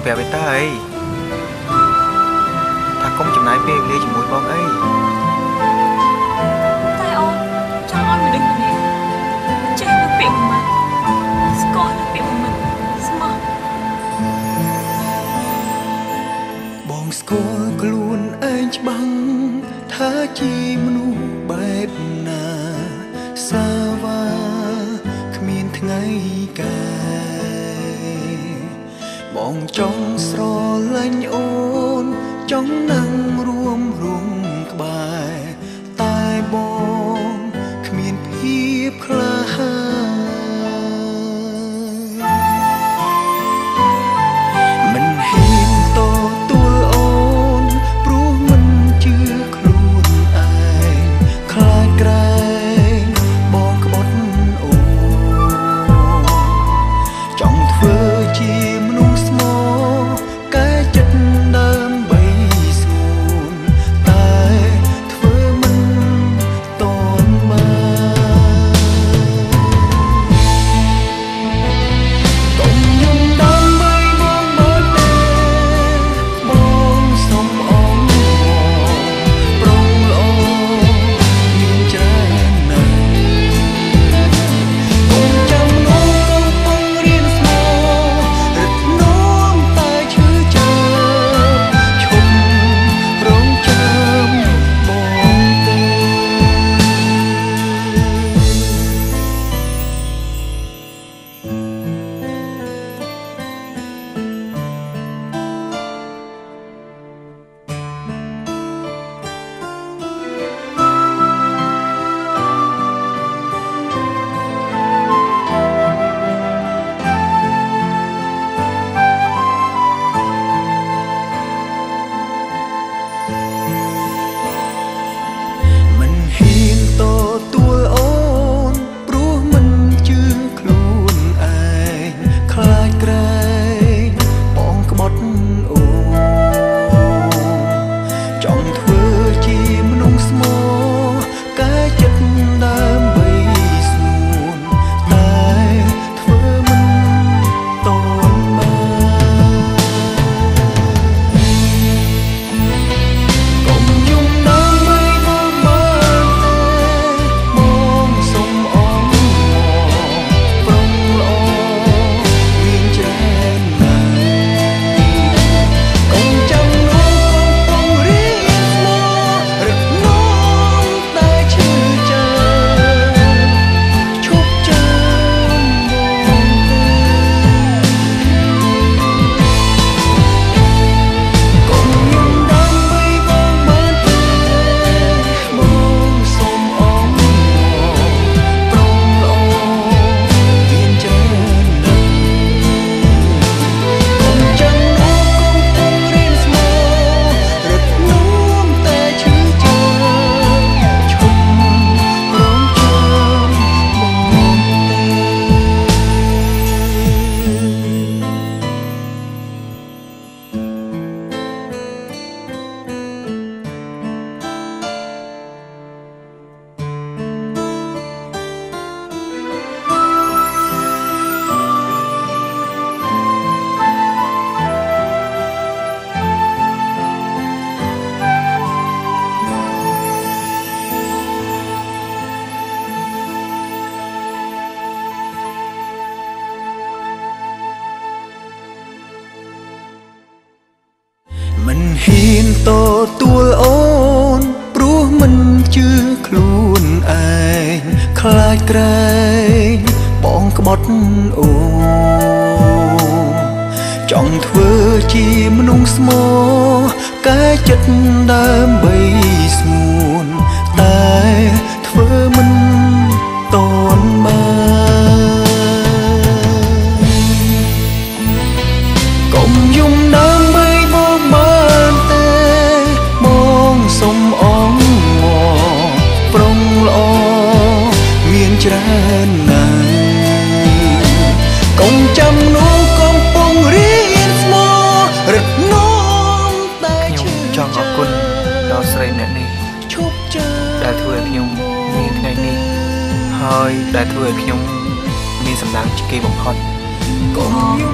ប្រាប់ឯតាអីថាកុំចំណាយពេលវេលាជាមួយបងអីតែអូនចង់ឲ្យមនុស្សម្នាក់ចេះនៅពាក្យមួយម៉ាត់ស្គាល់នៅពាក្យមួយម៉ាត់ស្មោះបងស្គាល់ខ្លួនឯងច្បាស់ថាជាមនុស្សបែបណាសាវ៉ាគ្មានថ្ងៃកាយបងចង់ស្រឡាញ់អូនចង់นั่งរួមក្បែរតែបងគ្មានភាពក្លាហានមិនហ៊ានតទួលអូនព្រោះមិនជឿខ្លួនឯងខ្លាចក្រែងបងក្បត់អូនចង់ធ្វើជាមនុស្សស្មោះកែចិត្តដើម្បីស្ងួនតែធ្វើមិនតន់បានកុំយំដើម្បីបងមើលទេបងសុំអងប្រុងល្អមានច្រើនណាស់កុំចាំនោះកំពុងរៀនស្មោរឹតនាំតែឈឺចាប់ឈប់រងចាំបងទេមិនហ៊ានតទួលអូនព្រោះមិនជឿខ្លួនឯងខ្លាចក្រែងបងក្បត់អូនចង់ធ្វើជាមនុស្សស្មោះកែចិត្តដើម្បីស្ងួនតែធ្វើមិនតន់បានកុំយំដើម្បីបងមើលទេបងសុំអងប្រុងល្អមានច្រើនណាស់កុំចាំនោះកំពុងរៀនស្មោរឹកនាំតែឈឺចាប់ឈប់ចាំបងទេកុំយំដើម្បីបងមើលទេបងសុំអងប្រុងល្អមានច្រើនណាស់កុំចាំនោះកំពុងរៀនស្មោរឹកនាំតែឈឺចាប់ឈប់រងចាំបងមិនហ៊ានតទួលអូនព្រោះមិនជឿខ្លួនឯងខ្លាចក្រែងបងក្បត់អូនចង់ធ្វើជាមនុស្សស្មោះកែចិត្តដើម្បីស្ងួនតែធ្វើមិនតន់បានកុំយំដើម្បីបងមើលទេបងសុំអងប្រុងល្អមានច្រើនណាស់កុំចាំនោះកំពុងរៀនស្មោរឹកនាំតែឈឺខ្ញុំចង់អរគុណដល់ស្រីអ្នកនេះឈប់ចាំដែលធ្វើឲ្យខ្ញុំមានថ្ងៃនេះហើយដែលធ្វើឲ្យខ្ញុំមានសម្ដាងជាគេបំផុតកុំយំ